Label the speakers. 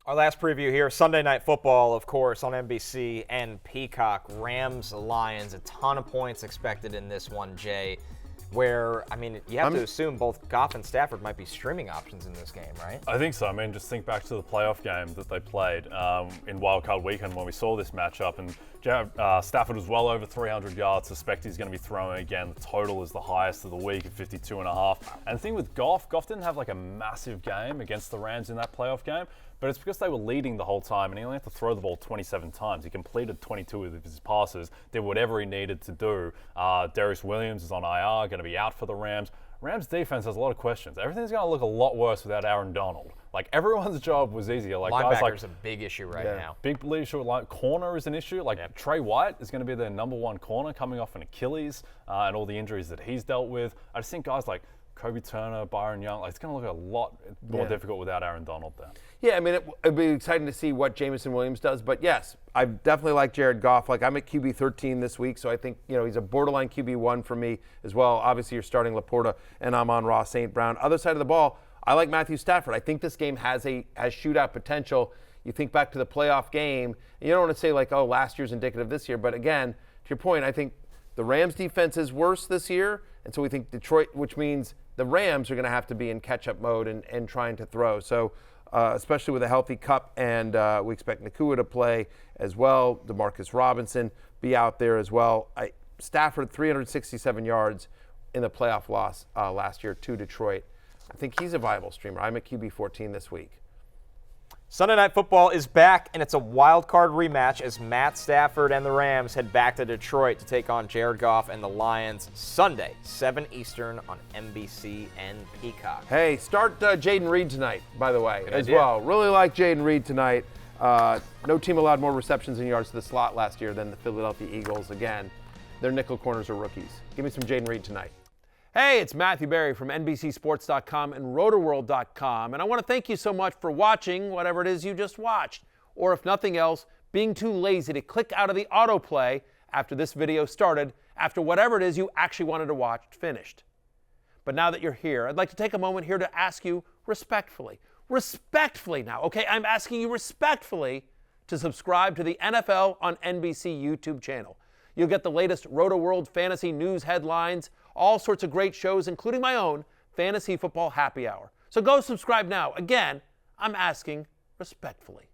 Speaker 1: Our last preview here, Sunday Night Football, of course, on NBC and Peacock. Rams, Lions, a ton of points expected in this one, Jay, where, I mean, you have to assume both Goff and Stafford might be streaming options in this game, right?
Speaker 2: I think so. I mean, just think back to the playoff game that they played in Wildcard Weekend when we saw this matchup, and Stafford was well over 300 yards. Suspect he's going to be throwing again. The total is the highest of the week at 52.5. And the thing with Goff didn't have like a massive game against the Rams in that playoff game, but it's because they were leading the whole time, and he only had to throw the ball 27 times. He completed 22 of his passes, did whatever he needed to do. Darius Williams is on IR, going to be out for the Rams. Rams defense has a lot of questions. Everything's going to look a lot worse without Aaron Donald. Like, everyone's job was easier. Like,
Speaker 1: linebacker's a big issue right now.
Speaker 2: Big issue. Like, corner is an issue. Like, Trey White is going to be their number one corner coming off an Achilles and all the injuries that he's dealt with. I just think guys like Kobe Turner, Byron Young, like, it's going to look a lot more difficult without Aaron Donald there.
Speaker 3: Yeah, I mean, it'd be exciting to see what Jameson Williams does. But yes, I definitely like Jared Goff. Like, I'm at QB 13 this week, so I think, he's a borderline QB1 for me as well. Obviously, you're starting Laporta and Amon-Ra St. Brown. Other side of the ball, I like Matthew Stafford. I think this game has shootout potential. You think back to the playoff game, and you don't want to say like, oh, last year's indicative this year. But again, to your point, I think the Rams defense is worse this year, and so we think Detroit, which means the Rams are going to have to be in catch-up mode and trying to throw. So especially with a healthy Kupp, and we expect Nakua to play as well. Demarcus Robinson be out there as well. Stafford, 367 yards in the playoff loss last year to Detroit. I think he's a viable streamer. I'm at QB 14 this week.
Speaker 1: Sunday Night Football is back, and it's a wild card rematch as Matt Stafford and the Rams head back to Detroit to take on Jared Goff and the Lions Sunday, 7 Eastern on NBC and Peacock.
Speaker 3: Hey, start Jaden Reed tonight, by the way, as well. Really like Jaden Reed tonight. No team allowed more receptions and yards to the slot last year than the Philadelphia Eagles. Again, their nickel corners are rookies. Give me some Jaden Reed tonight. Hey, it's Matthew Berry from NBCSports.com and RotoWorld.com, and I want to thank you so much for watching whatever it is you just watched, or if nothing else, being too lazy to click out of the autoplay after this video started, after whatever it is you actually wanted to watch finished. But now that you're here, I'd like to take a moment here to ask you respectfully now, okay? I'm asking you respectfully to subscribe to the NFL on NBC YouTube channel. You'll get the latest RotoWorld fantasy news headlines, all sorts of great shows, including my own Fantasy Football Happy Hour. So go subscribe now. Again, I'm asking respectfully.